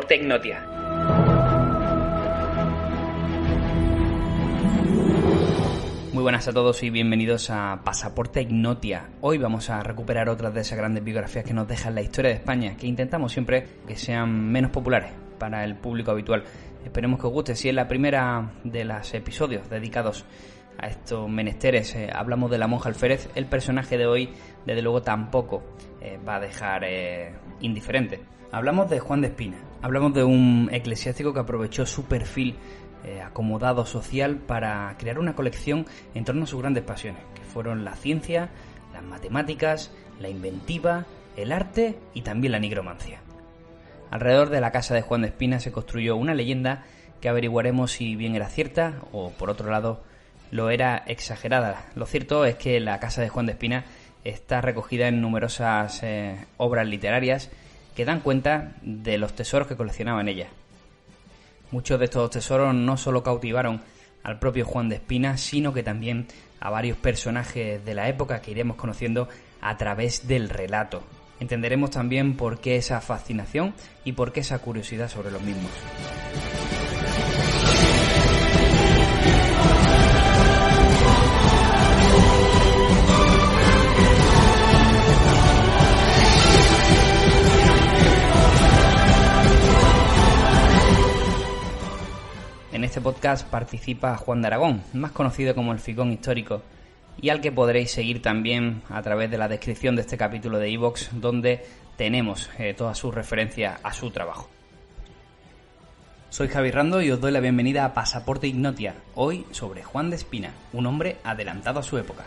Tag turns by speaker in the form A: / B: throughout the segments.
A: Pasaporte Ignotia. Muy buenas a todos y bienvenidos a Pasaporte Ignotia. Hoy vamos a recuperar otras de esas grandes biografías que nos dejan la historia de España, que intentamos siempre que sean menos populares para el público habitual. Esperemos que os guste. Si es la primera de los episodios dedicados a estos menesteres hablamos de la monja alférez, el personaje de hoy desde luego tampoco va a dejar indiferente. Hablamos de Juan de Espina. Hablamos de un eclesiástico que aprovechó su perfil acomodado social para crear una colección en torno a sus grandes pasiones, que fueron la ciencia, las matemáticas, la inventiva, el arte y también la nigromancia. Alrededor de la casa de Juan de Espina se construyó una leyenda que averiguaremos si bien era cierta o, por otro lado, lo era exagerada. Lo cierto es que la casa de Juan de Espina está recogida en numerosas obras literarias que dan cuenta de los tesoros que coleccionaba en ella. Muchos de estos tesoros no solo cautivaron al propio Juan de Espina, sino que también a varios personajes de la época que iremos conociendo a través del relato. Entenderemos también por qué esa fascinación y por qué esa curiosidad sobre los mismos. En este podcast participa Juan de Aragón, más conocido como el Figón Histórico, y al que podréis seguir también a través de la descripción de este capítulo de iVoox, donde tenemos todas sus referencias a su trabajo. Soy Javi Rando y os doy la bienvenida a Pasaporte Ignotia, hoy sobre Juan de Espina, un hombre adelantado a su época.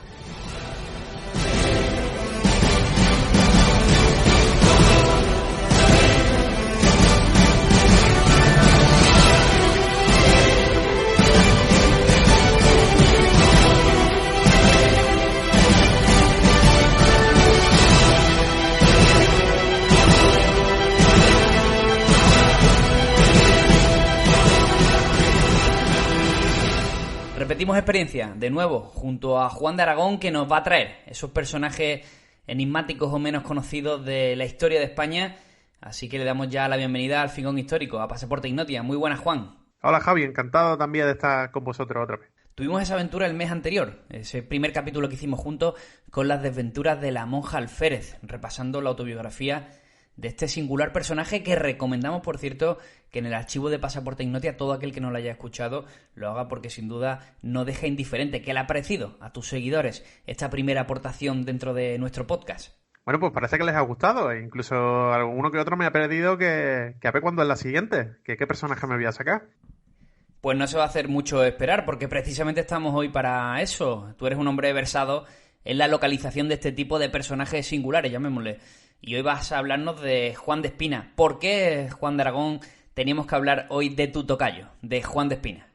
A: Repetimos experiencia, de nuevo, junto a Juan de Aragón, que nos va a traer esos personajes enigmáticos o menos conocidos de la historia de España. Así que le damos ya la bienvenida al Figón Histórico, a Pasaporte Ignotia. Muy buenas, Juan.
B: Hola, Javi, encantado también de estar con vosotros otra vez.
A: Tuvimos esa aventura el mes anterior, ese primer capítulo que hicimos juntos con las desventuras de la monja alférez, repasando la autobiografía de este singular personaje que recomendamos, por cierto, que en el archivo de Pasaporte Ignotia todo aquel que no lo haya escuchado lo haga, porque sin duda no deja indiferente. ¿Qué le ha parecido a tus seguidores esta primera aportación dentro de nuestro podcast?
B: Bueno, pues parece que les ha gustado, e incluso alguno que otro me ha pedido que a ver cuándo es la siguiente, que qué personaje me voy a sacar.
A: Pues no se va a hacer mucho esperar, porque precisamente estamos hoy para eso. Tú eres un hombre versado en la localización de este tipo de personajes singulares, llamémosle. Y hoy vas a hablarnos de Juan de Espina. ¿Por qué, Juan de Aragón, teníamos que hablar hoy de tu tocayo, de Juan de Espina?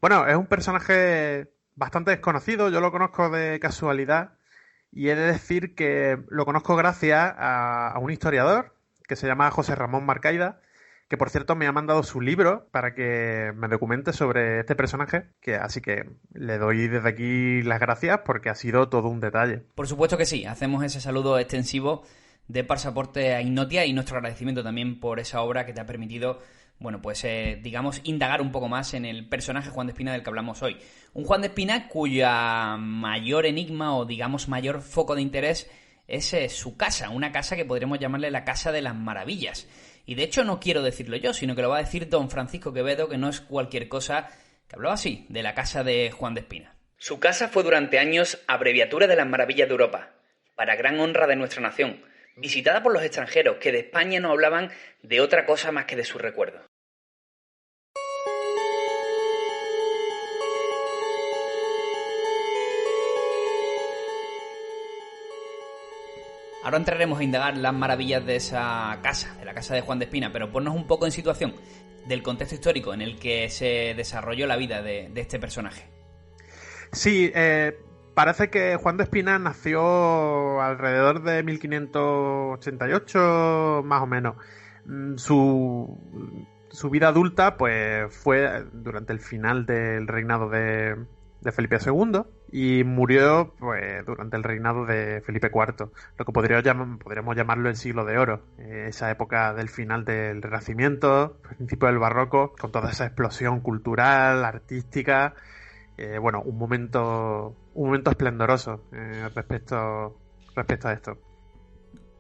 B: Bueno, es un personaje bastante desconocido, yo lo conozco de casualidad y he de decir que lo conozco gracias a un historiador que se llama José Ramón Marcaida, que por cierto me ha mandado su libro para que me documente sobre este personaje, así que le doy desde aquí las gracias porque ha sido todo un detalle.
A: Por supuesto que sí, hacemos ese saludo extensivo de Pasaporte a Ignotia y nuestro agradecimiento también por esa obra que te ha permitido, bueno, pues digamos, indagar un poco más en el personaje Juan de Espina del que hablamos hoy. Un Juan de Espina cuya mayor enigma o digamos mayor foco de interés es su casa, una casa que podríamos llamarle la Casa de las Maravillas. Y de hecho no quiero decirlo yo, sino que lo va a decir don Francisco Quevedo, que no es cualquier cosa, que hablaba así de la casa de Juan de Espina. Su casa fue durante años abreviatura de las maravillas de Europa, para gran honra de nuestra nación, visitada por los extranjeros que de España no hablaban de otra cosa más que de su recuerdo. Ahora entraremos a indagar las maravillas de esa casa, de la casa de Juan de Espina, pero ponnos un poco en situación del contexto histórico en el que se desarrolló la vida de este personaje.
B: Sí, parece que Juan de Espina nació alrededor de 1588, más o menos. Su vida adulta pues fue durante el final del reinado de de Felipe II y murió pues durante el reinado de Felipe IV, lo que podríamos llamarlo el siglo de oro, esa época del final del Renacimiento, principio del Barroco, con toda esa explosión cultural, artística, bueno, un momento esplendoroso respecto a esto.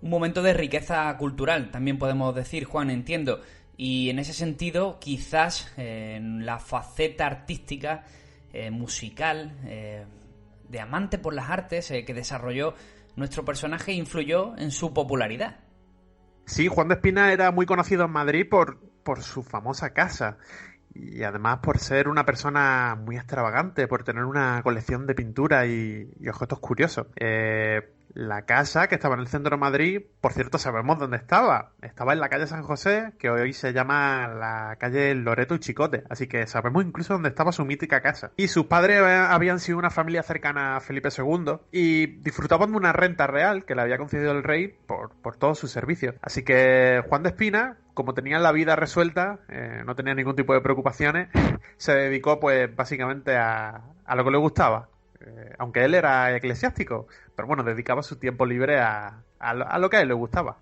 A: Un momento de riqueza cultural, también podemos decir, Juan, entiendo. Y en ese sentido, quizás en la faceta artística, musical, de amante por las artes que desarrolló nuestro personaje, influyó en su popularidad.
B: Sí, Juan de Espina era muy conocido en Madrid por su famosa casa. Y además por ser una persona muy extravagante, por tener una colección de pintura y objetos curiosos. La casa que estaba en el centro de Madrid, por cierto, sabemos dónde estaba. Estaba en la calle San José, que hoy se llama la calle Loreto y Chicote. Así que sabemos incluso dónde estaba su mítica casa. Y sus padres habían sido una familia cercana a Felipe II y disfrutaban de una renta real que le había concedido el rey por todos sus servicios. Así que Juan de Espina, como tenía la vida resuelta, no tenía ningún tipo de preocupaciones, se dedicó pues básicamente a lo que le gustaba. Aunque él era eclesiástico, pero bueno, dedicaba su tiempo libre a lo que a él le gustaba.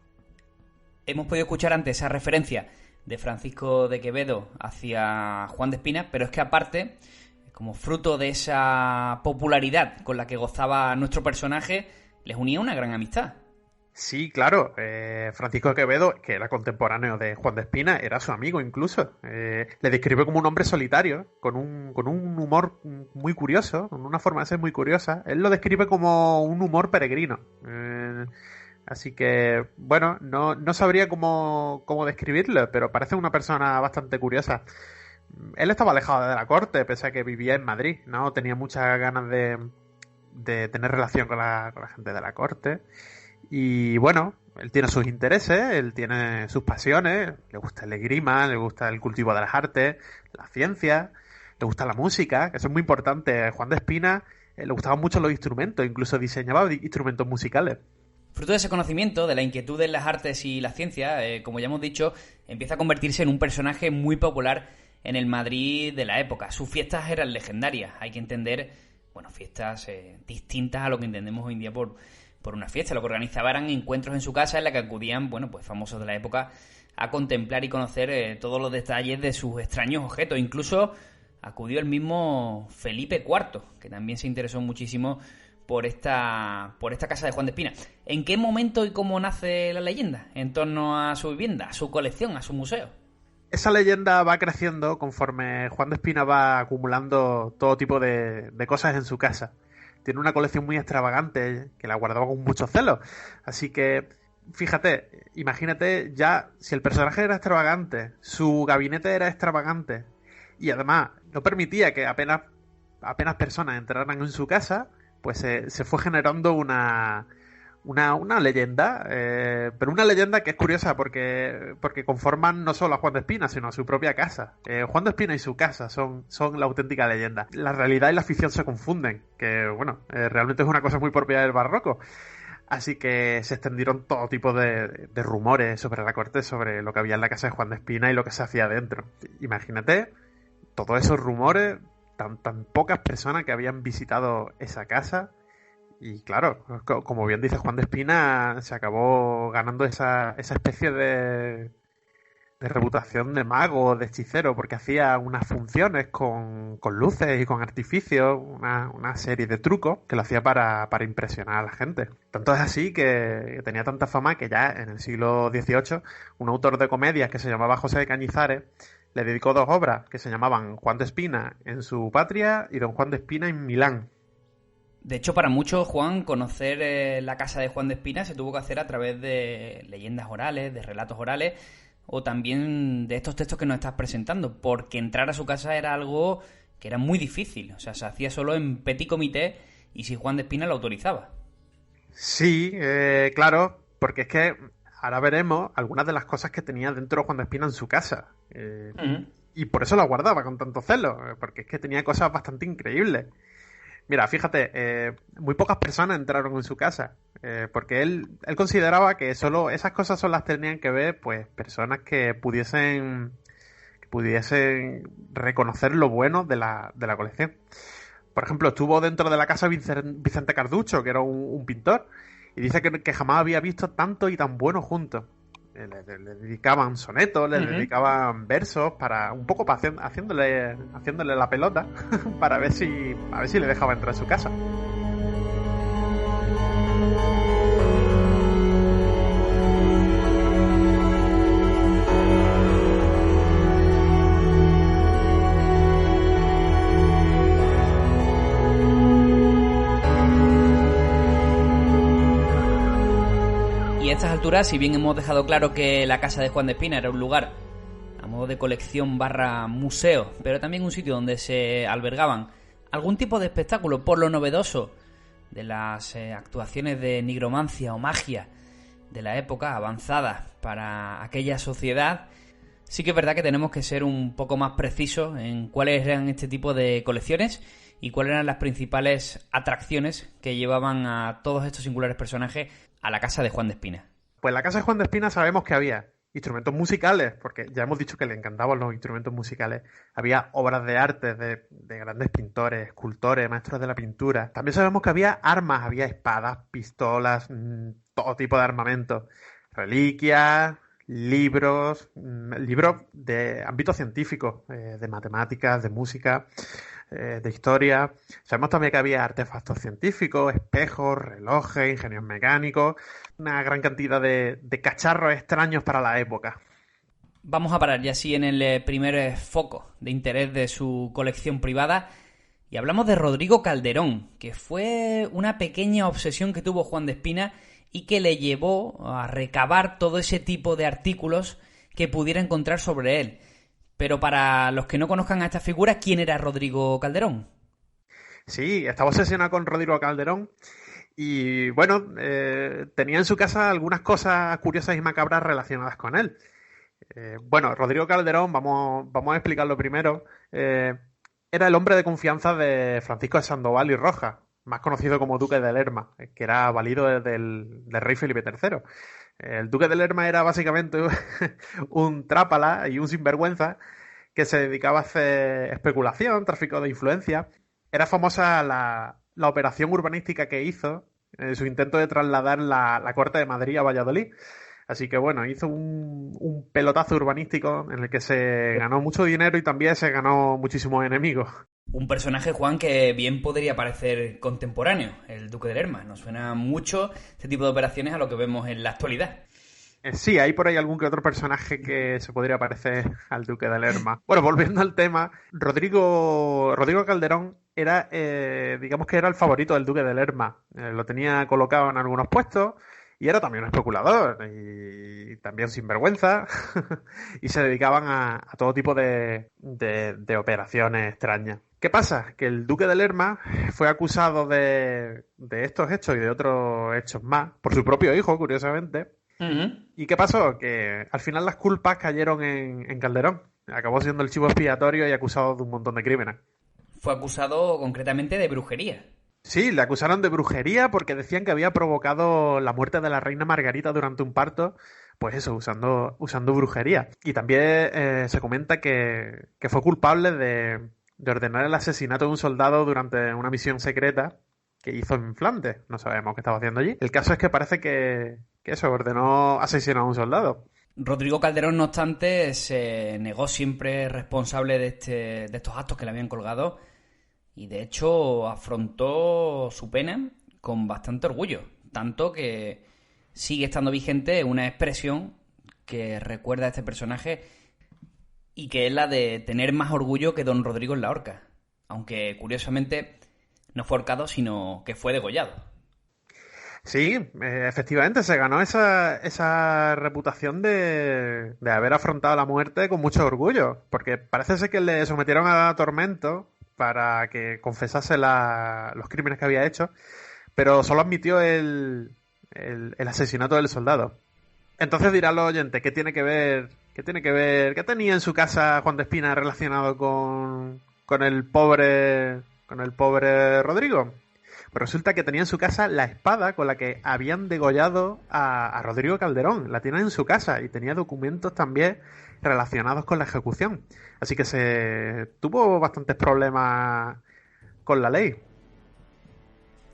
A: Hemos podido escuchar antes esa referencia de Francisco de Quevedo hacia Juan de Espina, pero es que aparte, como fruto de esa popularidad con la que gozaba nuestro personaje, les unía una gran amistad.
B: Sí, claro. Francisco de Quevedo, que era contemporáneo de Juan de Espina, era su amigo incluso. Le describe como un hombre solitario, con un humor muy curioso, con una forma de ser muy curiosa. Él lo describe como un humor peregrino. Así que, bueno, no sabría cómo describirlo, pero parece una persona bastante curiosa. Él estaba alejado de la corte, pese a que vivía en Madrid, ¿no? Tenía muchas ganas de tener relación con la gente de la corte. Y bueno, él tiene sus intereses, él tiene sus pasiones, le gusta el esgrima, le gusta el cultivo de las artes, la ciencia, le gusta la música, que eso es muy importante. A Juan de Espina le gustaban mucho los instrumentos, incluso diseñaba instrumentos musicales.
A: Fruto de ese conocimiento, de la inquietud en las artes y la ciencia, como ya hemos dicho, empieza a convertirse en un personaje muy popular en el Madrid de la época. Sus fiestas eran legendarias, hay que entender, bueno, fiestas distintas a lo que entendemos hoy en día por una fiesta. Lo que organizaba eran encuentros en su casa en la que acudían, bueno, pues famosos de la época a contemplar y conocer todos los detalles de sus extraños objetos. Incluso acudió el mismo Felipe IV, que también se interesó muchísimo por esta casa de Juan de Espina. ¿En qué momento y cómo nace la leyenda en torno a su vivienda, a su colección, a su museo?
B: Esa leyenda va creciendo conforme Juan de Espina va acumulando todo tipo de cosas en su casa. Tiene una colección muy extravagante que la guardaba con mucho celo. Así que, fíjate, imagínate ya, si el personaje era extravagante, su gabinete era extravagante, y además no permitía que apenas personas entraran en su casa, pues se fue generando una leyenda, pero una leyenda que es curiosa porque conforman no solo a Juan de Espina, sino a su propia casa. Juan de Espina y su casa son la auténtica leyenda. La realidad y la ficción se confunden, que bueno, realmente es una cosa muy propia del barroco. Así que se extendieron todo tipo de rumores sobre la corte, sobre lo que había en la casa de Juan de Espina y lo que se hacía dentro. Imagínate todos esos rumores, tan pocas personas que habían visitado esa casa. Y claro, como bien dice Juan de Espina, se acabó ganando esa especie de reputación de mago, de hechicero, porque hacía unas funciones con luces y con artificios, una serie de trucos que lo hacía para impresionar a la gente. Tanto es así que tenía tanta fama que ya en el siglo XVIII un autor de comedias que se llamaba José de Cañizares le dedicó 2 obras que se llamaban Juan de Espina en su patria y Don Juan de Espina en Milán.
A: De hecho, para muchos, Juan, conocer la casa de Juan de Espina se tuvo que hacer a través de leyendas orales, de relatos orales, o también de estos textos que nos estás presentando, porque entrar a su casa era algo que era muy difícil. O sea, se hacía solo en petit comité y si Juan de Espina lo autorizaba.
B: Sí, claro, porque es que ahora veremos algunas de las cosas que tenía dentro Juan de Espina en su casa. Y por eso la guardaba con tanto celo, porque es que tenía cosas bastante increíbles. Mira, fíjate, muy pocas personas entraron en su casa, porque él consideraba que solo esas cosas son las tenían que ver, pues, personas que pudiesen reconocer lo bueno de la colección. Por ejemplo, estuvo dentro de la casa Vicente Carducho, que era un pintor, y dice que jamás había visto tanto y tan bueno juntos. Le dedicaban sonetos, le dedicaban versos para un poco haciéndole la pelota para ver si le dejaba entrar en su casa.
A: Y a estas alturas, si bien hemos dejado claro que la casa de Juan de Espina era un lugar a modo de colección / museo, pero también un sitio donde se albergaban algún tipo de espectáculo por lo novedoso de las actuaciones de nigromancia o magia de la época avanzada para aquella sociedad, sí que es verdad que tenemos que ser un poco más precisos en cuáles eran este tipo de colecciones y cuáles eran las principales atracciones que llevaban a todos estos singulares personajes a la casa de Juan de Espina.
B: Pues en la casa de Juan de Espina sabemos que había instrumentos musicales, porque ya hemos dicho que le encantaban los instrumentos musicales. Había obras de arte de grandes pintores, escultores, maestros de la pintura. También sabemos que había armas, había espadas, pistolas, todo tipo de armamento, reliquias, libros de ámbito científico, de matemáticas, de música, de historia. Sabemos también que había artefactos científicos, espejos, relojes, ingenios mecánicos, una gran cantidad de cacharros extraños para la época.
A: Vamos a parar ya así en el primer foco de interés de su colección privada y hablamos de Rodrigo Calderón, que fue una pequeña obsesión que tuvo Juan de Espina y que le llevó a recabar todo ese tipo de artículos que pudiera encontrar sobre él. Pero para los que no conozcan a esta figura, ¿quién era Rodrigo Calderón?
B: Sí, estaba obsesionado con Rodrigo Calderón y, bueno, tenía en su casa algunas cosas curiosas y macabras relacionadas con él. Bueno, Rodrigo Calderón, vamos a explicarlo primero, era el hombre de confianza de Francisco de Sandoval y Rojas, más conocido como Duque de Lerma, que era valido del rey Felipe III. El Duque de Lerma era básicamente un trápala y un sinvergüenza que se dedicaba a hacer especulación, tráfico de influencia. Era famosa la operación urbanística que hizo en su intento de trasladar la corte de Madrid a Valladolid. Así que bueno, hizo un pelotazo urbanístico en el que se ganó mucho dinero y también se ganó muchísimos enemigos.
A: Un personaje, Juan, que bien podría parecer contemporáneo, el Duque de Lerma. Nos suena mucho este tipo de operaciones a lo que vemos en la actualidad.
B: Sí, hay por ahí algún que otro personaje que se podría parecer al Duque de Lerma. Bueno, volviendo al tema, Rodrigo Calderón era, digamos que era el favorito del Duque de Lerma. Lo tenía colocado en algunos puestos y era también un especulador y también sinvergüenza y se dedicaban a todo tipo de operaciones extrañas. ¿Qué pasa? Que el Duque de Lerma fue acusado de estos hechos y de otros hechos más por su propio hijo, curiosamente. ¿Y qué pasó? Que al final las culpas cayeron en Calderón. Acabó siendo el chivo expiatorio y acusado de un montón de crímenes.
A: Fue acusado concretamente de brujería.
B: Sí, le acusaron de brujería porque decían que había provocado la muerte de la reina Margarita durante un parto, pues eso, usando brujería. Y también se comenta que fue culpable de ordenar el asesinato de un soldado durante una misión secreta que hizo en Flandes. No sabemos qué estaba haciendo allí. El caso es que parece que eso, ordenó asesinar a un soldado.
A: Rodrigo Calderón, no obstante, se negó siempre responsable de estos actos que le habían colgado y, de hecho, afrontó su pena con bastante orgullo. Tanto que sigue estando vigente una expresión que recuerda a este personaje y que es la de tener más orgullo que don Rodrigo en la horca. Aunque, curiosamente, no fue ahorcado, sino que fue degollado.
B: Sí, efectivamente, se ganó esa reputación de haber afrontado la muerte con mucho orgullo, porque parece ser que le sometieron a tormento para que confesase los crímenes que había hecho, pero solo admitió el asesinato del soldado. Entonces dirán los oyentes, ¿qué tenía en su casa Juan de Espina relacionado con el pobre Rodrigo? Pues resulta que tenía en su casa la espada con la que habían degollado a Rodrigo Calderón. La tiene en su casa y tenía documentos también relacionados con la ejecución. Así que se tuvo bastantes problemas con la ley.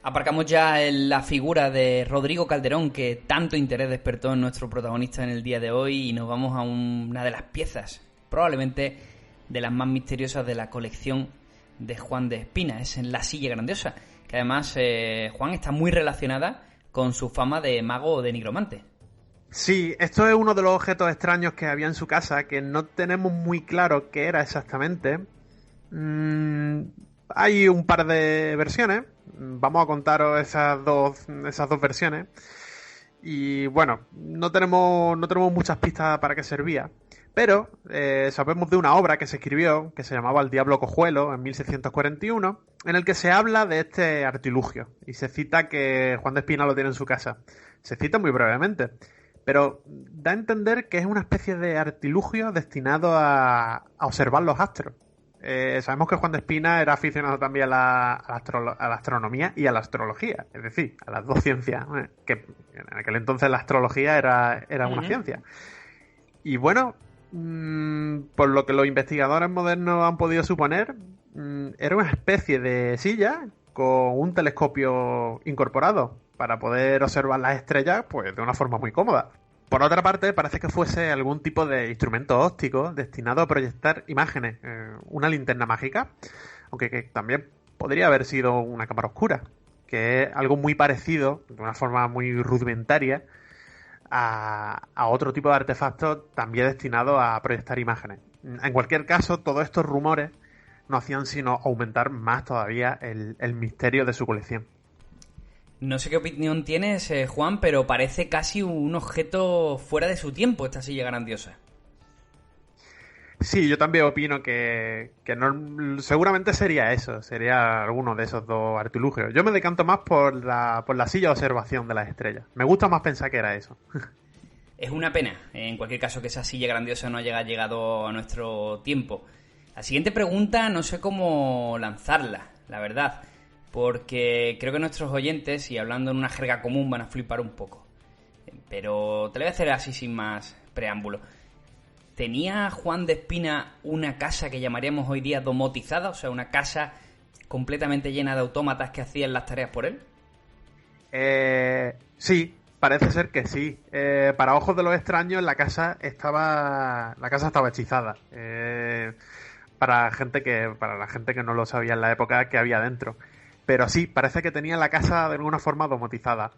A: Aparcamos ya en la figura de Rodrigo Calderón, que tanto interés despertó en nuestro protagonista en el día de hoy, y nos vamos a una de las piezas, probablemente de las más misteriosas de la colección de Juan de Espina. Es en La Silla Grandiosa, que además Juan está muy relacionada con su fama de mago o de nigromante.
B: Sí, esto es uno de los objetos extraños que había en su casa, que no tenemos muy claro qué era exactamente. Hay un par de versiones. Vamos a contaros esas dos versiones. Y bueno, no tenemos muchas pistas para qué servía. Pero sabemos de una obra que se escribió, que se llamaba El Diablo Cojuelo, en 1641, en el que se habla de este artilugio. Y se cita que Juan de Espina lo tiene en su casa. Se cita muy brevemente. Pero da a entender que es una especie de artilugio destinado a observar los astros. Sabemos que Juan de Espina era aficionado también a la astronomía y a la astrología, es decir, a las dos ciencias, que en aquel entonces la astrología era una ciencia. Y bueno, por lo que los investigadores modernos han podido suponer, era una especie de silla con un telescopio incorporado para poder observar las estrellas pues de una forma muy cómoda. Por otra parte, parece que fuese algún tipo de instrumento óptico destinado a proyectar imágenes, una linterna mágica, aunque que también podría haber sido una cámara oscura, que es algo muy parecido, de una forma muy rudimentaria, a otro tipo de artefactos también destinados a proyectar imágenes. En cualquier caso, todos estos rumores no hacían sino aumentar más todavía el misterio de su colección.
A: No sé qué opinión tienes, Juan, pero parece casi un objeto fuera de su tiempo esta silla grandiosa.
B: Sí, yo también opino que no, seguramente sería eso, sería alguno de esos dos artilugios. Yo me decanto más por la silla de observación de las estrellas. Me gusta más pensar que era eso.
A: Es una pena, en cualquier caso, que esa silla grandiosa no haya llegado a nuestro tiempo. La siguiente pregunta no sé cómo lanzarla, la verdad, porque creo que nuestros oyentes, y hablando en una jerga común, van a flipar un poco. Pero te lo voy a hacer así sin más preámbulo. ¿Tenía Juan de Espina una casa que llamaríamos hoy día domotizada? O sea, una casa completamente llena de autómatas que hacían las tareas por él.
B: Sí, parece ser que sí. Para ojos de los extraños, la casa estaba hechizada. Para la gente que no lo sabía en la época que había dentro. Pero sí, parece que tenía la casa de alguna forma domotizada.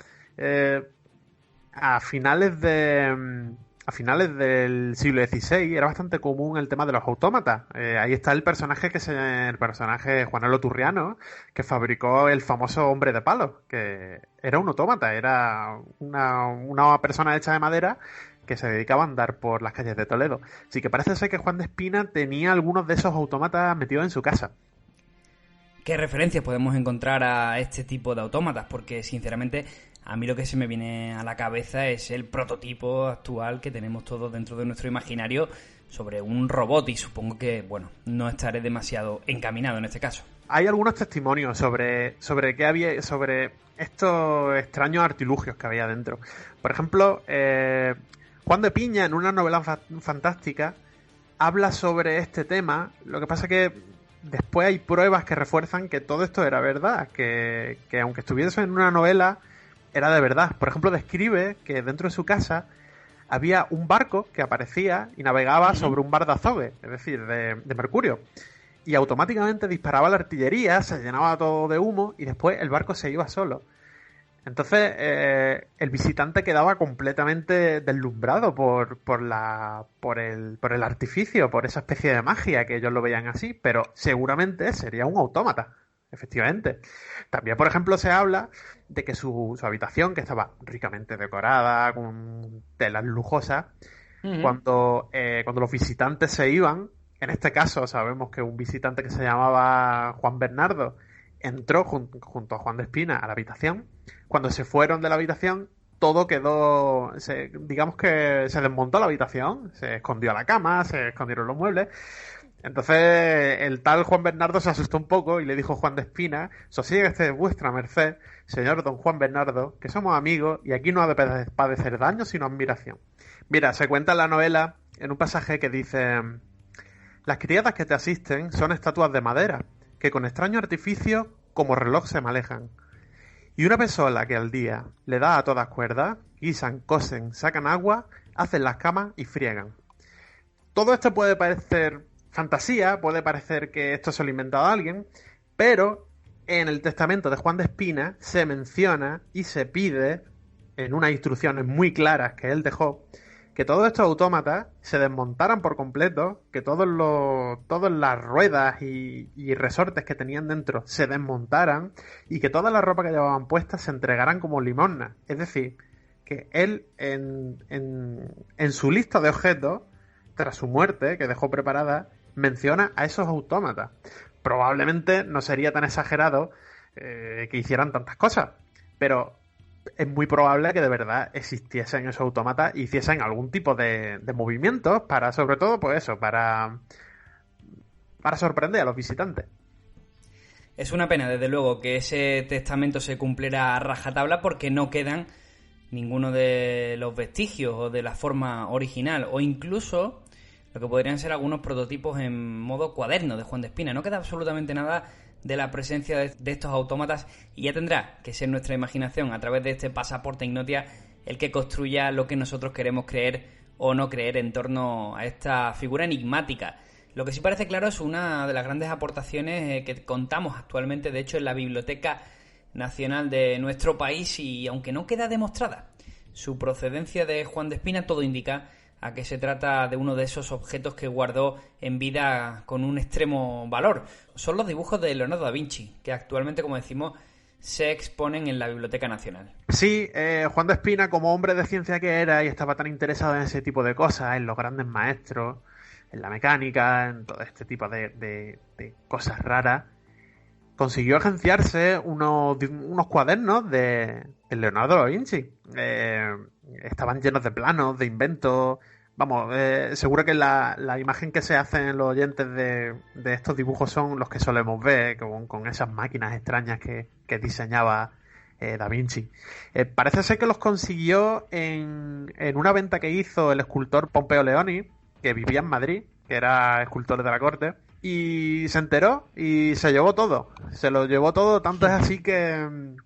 B: A finales del siglo XVI era bastante común el tema de los autómatas. Ahí está el personaje Juanelo Turriano, que fabricó el famoso hombre de palo, que era un autómata, era una persona hecha de madera que se dedicaba a andar por las calles de Toledo. Así que parece ser que Juan de Espina tenía algunos de esos autómatas metidos en su casa.
A: ¿Qué referencias podemos encontrar a este tipo de autómatas? Porque, sinceramente, a mí lo que se me viene a la cabeza es el prototipo actual que tenemos todos dentro de nuestro imaginario sobre un robot, y supongo que, bueno, no estaré demasiado encaminado en este caso.
B: Hay algunos testimonios sobre qué había, sobre estos extraños artilugios que había dentro. Por ejemplo, Juan de Piña, en una novela fantástica, habla sobre este tema. Lo que pasa que después hay pruebas que refuerzan que todo esto era verdad, que aunque estuviese en una novela, era de verdad. Por ejemplo, describe que dentro de su casa había un barco que aparecía y navegaba sobre un bar de azogue, es decir, de mercurio. Y automáticamente disparaba la artillería, se llenaba todo de humo y después el barco se iba solo. Entonces, el visitante quedaba completamente deslumbrado por el artificio, por esa especie de magia que ellos lo veían así, pero seguramente sería un autómata, efectivamente. También, por ejemplo, se habla de que su habitación, que estaba ricamente decorada, con telas lujosas, cuando los visitantes se iban, en este caso sabemos que un visitante que se llamaba Juan Bernardo entró junto a Juan de Espina a la habitación. Cuando se fueron de la habitación, todo quedó... digamos que se desmontó la habitación, se escondió la cama, se escondieron los muebles. Entonces el tal Juan Bernardo se asustó un poco y le dijo a Juan de Espina: sosiéguese vuestra merced, señor don Juan Bernardo, que somos amigos y aquí no ha de padecer daño sino admiración. Mira, se cuenta en la novela, en un pasaje que dice: las criadas que te asisten son estatuas de madera, que con extraños artificios como reloj se manejan. Y una vez sola que al día le da a todas cuerdas, guisan, cosen, sacan agua, hacen las camas y friegan. Todo esto puede parecer fantasía, puede parecer que esto se lo ha inventado alguien, pero en el testamento de Juan de Espina se menciona y se pide, en unas instrucciones muy claras que él dejó, que todos estos autómatas se desmontaran por completo, que todas las ruedas y resortes que tenían dentro se desmontaran y que toda la ropa que llevaban puesta se entregaran como limosna. Es decir, que él en su lista de objetos, tras su muerte, que dejó preparada, menciona a esos autómatas. Probablemente no sería tan exagerado que hicieran tantas cosas, pero es muy probable que de verdad existiesen esos autómatas y hiciesen algún tipo de movimientos para, sobre todo, pues eso, para sorprender a los visitantes.
A: Es una pena, desde luego, que ese testamento se cumpliera a rajatabla porque no quedan ninguno de los vestigios o de la forma original, o incluso lo que podrían ser algunos prototipos en modo cuaderno de Juan de Espina. No queda absolutamente nada de la presencia de estos autómatas y ya tendrá que ser nuestra imaginación a través de este pasaporte Ignotia el que construya lo que nosotros queremos creer o no creer en torno a esta figura enigmática. Lo que sí parece claro es una de las grandes aportaciones que contamos actualmente, de hecho, en la Biblioteca Nacional de nuestro país, y aunque no queda demostrada su procedencia de Juan de Espina, todo indica a que se trata de uno de esos objetos que guardó en vida con un extremo valor. Son los dibujos de Leonardo da Vinci, que actualmente, como decimos, se exponen en la Biblioteca Nacional.
B: Sí, Juan de Espina, como hombre de ciencia que era y estaba tan interesado en ese tipo de cosas, en los grandes maestros, en la mecánica, en todo este tipo de cosas raras, consiguió agenciarse unos cuadernos de Leonardo da Vinci. Estaban llenos de planos, de inventos. Vamos, seguro que la imagen que se hacen los oyentes de estos dibujos son los que solemos ver, con esas máquinas extrañas que diseñaba Da Vinci. Parece ser que los consiguió en una venta que hizo el escultor Pompeo Leoni, que vivía en Madrid, que era escultor de la corte, y se enteró y se llevó todo. Se lo llevó todo, tanto es así que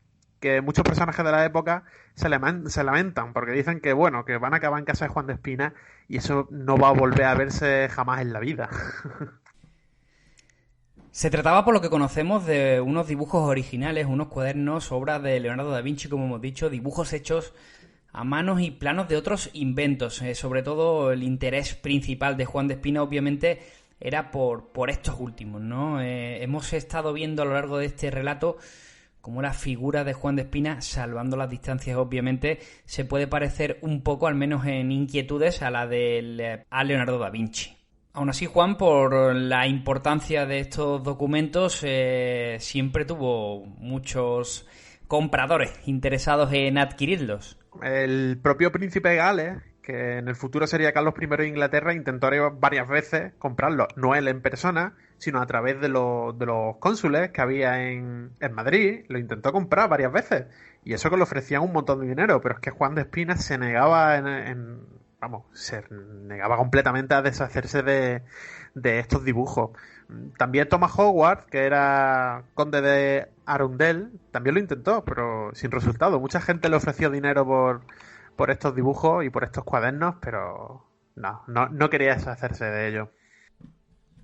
B: muchos personajes de la época se lamentan, porque dicen que bueno, que van a acabar en casa de Juan de Espina y eso no va a volver a verse jamás en la vida.
A: Se trataba, por lo que conocemos, de unos dibujos originales, unos cuadernos, obras de Leonardo da Vinci, como hemos dicho, dibujos hechos a manos y planos de otros inventos. Sobre todo el interés principal de Juan de Espina, obviamente, era por estos últimos, ¿no? Hemos estado viendo a lo largo de este relato como la figura de Juan de Espina, salvando las distancias, obviamente, se puede parecer un poco, al menos en inquietudes, a la de Leonardo da Vinci. Aún así, Juan, por la importancia de estos documentos, siempre tuvo muchos compradores interesados en adquirirlos.
B: El propio príncipe de Gales, que en el futuro sería Carlos I de Inglaterra, intentó varias veces comprarlo, no él en persona, sino a través de los cónsules que había en Madrid. Lo intentó comprar varias veces, y eso que le ofrecían un montón de dinero, pero es que Juan de Espina se negaba se negaba completamente a deshacerse de estos dibujos. También Thomas Howard, que era conde de Arundel, también lo intentó, pero sin resultado. Mucha gente le ofreció dinero por estos dibujos y por estos cuadernos, pero no quería deshacerse de ellos.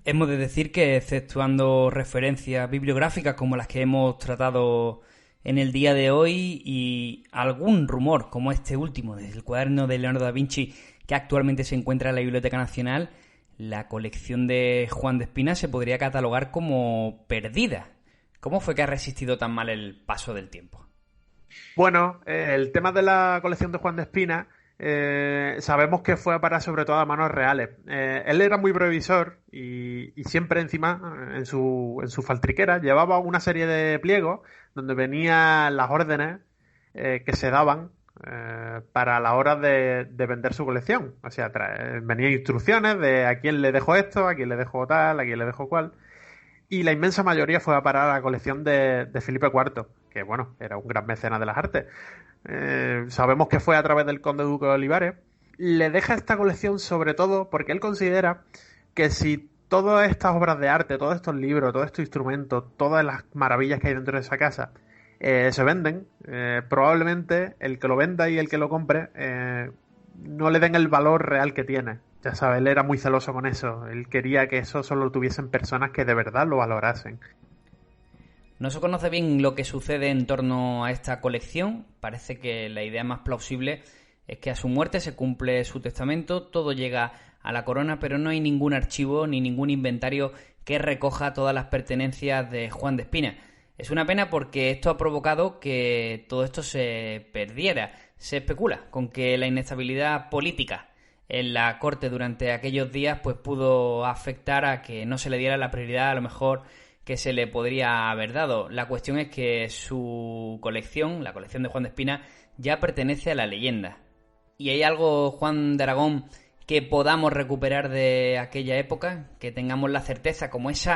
A: Hemos de decir que, exceptuando referencias bibliográficas como las que hemos tratado en el día de hoy y algún rumor como este último del cuaderno de Leonardo da Vinci que actualmente se encuentra en la Biblioteca Nacional, la colección de Juan de Espina se podría catalogar como perdida. ¿Cómo fue que ha resistido tan mal el paso del tiempo?
B: Bueno, el tema de la colección de Juan de Espina, sabemos que fue a parar sobre todo a manos reales. Él era muy previsor y siempre encima, en su faltriquera, llevaba una serie de pliegos donde venían las órdenes que se daban para la hora de vender su colección. O sea, venían instrucciones de a quién le dejo esto, a quién le dejo tal, a quién le dejo cual. Y la inmensa mayoría fue a parar a la colección de Felipe IV, que bueno, era un gran mecenas de las artes. Sabemos que fue a través del conde duque de Olivares. Le deja esta colección sobre todo porque él considera que si todas estas obras de arte, todos estos libros, todos estos instrumentos, todas las maravillas que hay dentro de esa casa, se venden. Probablemente el que lo venda y el que lo compre no le den el valor real que tiene. Ya sabes, él era muy celoso con eso. Él quería que eso solo lo tuviesen personas que de verdad lo valorasen.
A: No se conoce bien lo que sucede en torno a esta colección. Parece que la idea más plausible es que a su muerte se cumple su testamento, todo llega a la corona, pero no hay ningún archivo ni ningún inventario que recoja todas las pertenencias de Juan de Espina. Es una pena porque esto ha provocado que todo esto se perdiera. Se especula con que la inestabilidad política en la corte durante aquellos días pues pudo afectar a que no se le diera la prioridad a lo mejor que se le podría haber dado. La cuestión es que su colección, la colección de Juan de Espina, ya pertenece a la leyenda. ¿Y hay algo, Juan de Aragón, que podamos recuperar de aquella época? Que tengamos la certeza, como ese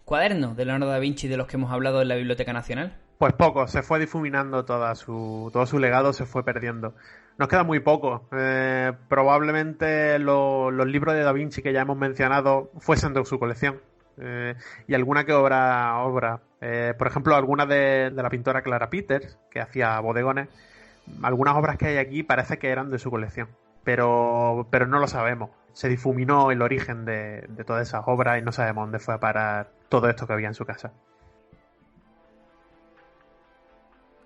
A: cuaderno de Leonardo da Vinci de los que hemos hablado en la Biblioteca Nacional.
B: Pues poco, se fue difuminando todo su legado, se fue perdiendo. Nos queda muy poco. Probablemente los libros de Da Vinci que ya hemos mencionado fuesen de su colección. Y alguna que obra. Por ejemplo, algunas de la pintora Clara Peters, que hacía bodegones. Algunas obras que hay aquí parece que eran de su colección. Pero no lo sabemos. Se difuminó el origen de todas esas obras y no sabemos dónde fue a parar todo esto que había en su casa.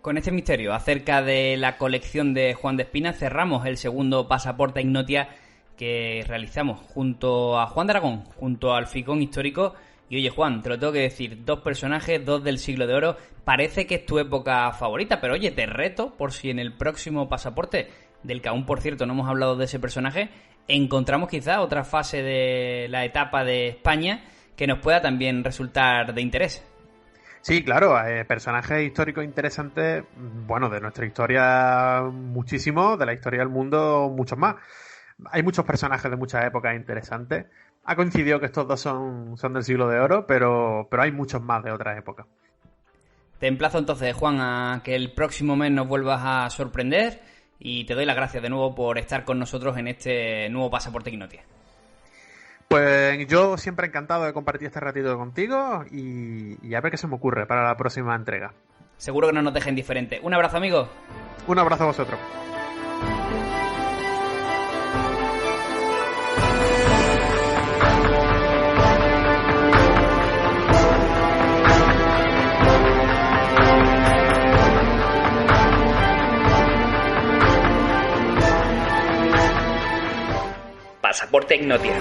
A: Con este misterio acerca de la colección de Juan de Espina cerramos el segundo Pasaporte Ignotia que realizamos junto a Juan de Aragón, junto al Ficón Histórico. Y oye, Juan, te lo tengo que decir, 2 personajes, 2 del siglo de oro. Parece que es tu época favorita, pero oye, te reto por si en el próximo pasaporte, del que aún por cierto no hemos hablado de ese personaje, encontramos quizá otra fase de la etapa de España que nos pueda también resultar de interés.
B: Sí, claro, personajes históricos interesantes, bueno, de nuestra historia muchísimo, de la historia del mundo muchos más. Hay muchos personajes de muchas épocas interesantes. Ha coincidido que estos dos son del siglo de oro, pero hay muchos más de otras épocas.
A: Te emplazo entonces, Juan, a que el próximo mes nos vuelvas a sorprender y te doy las gracias de nuevo por estar con nosotros en este nuevo Pasaporte Ignotia.
B: Pues yo siempre encantado de compartir este ratito contigo y a ver qué se me ocurre para la próxima entrega.
A: Seguro que no nos deja indiferente. Un abrazo, amigo.
B: Un abrazo a vosotros.
A: Pasaporte Ignotia.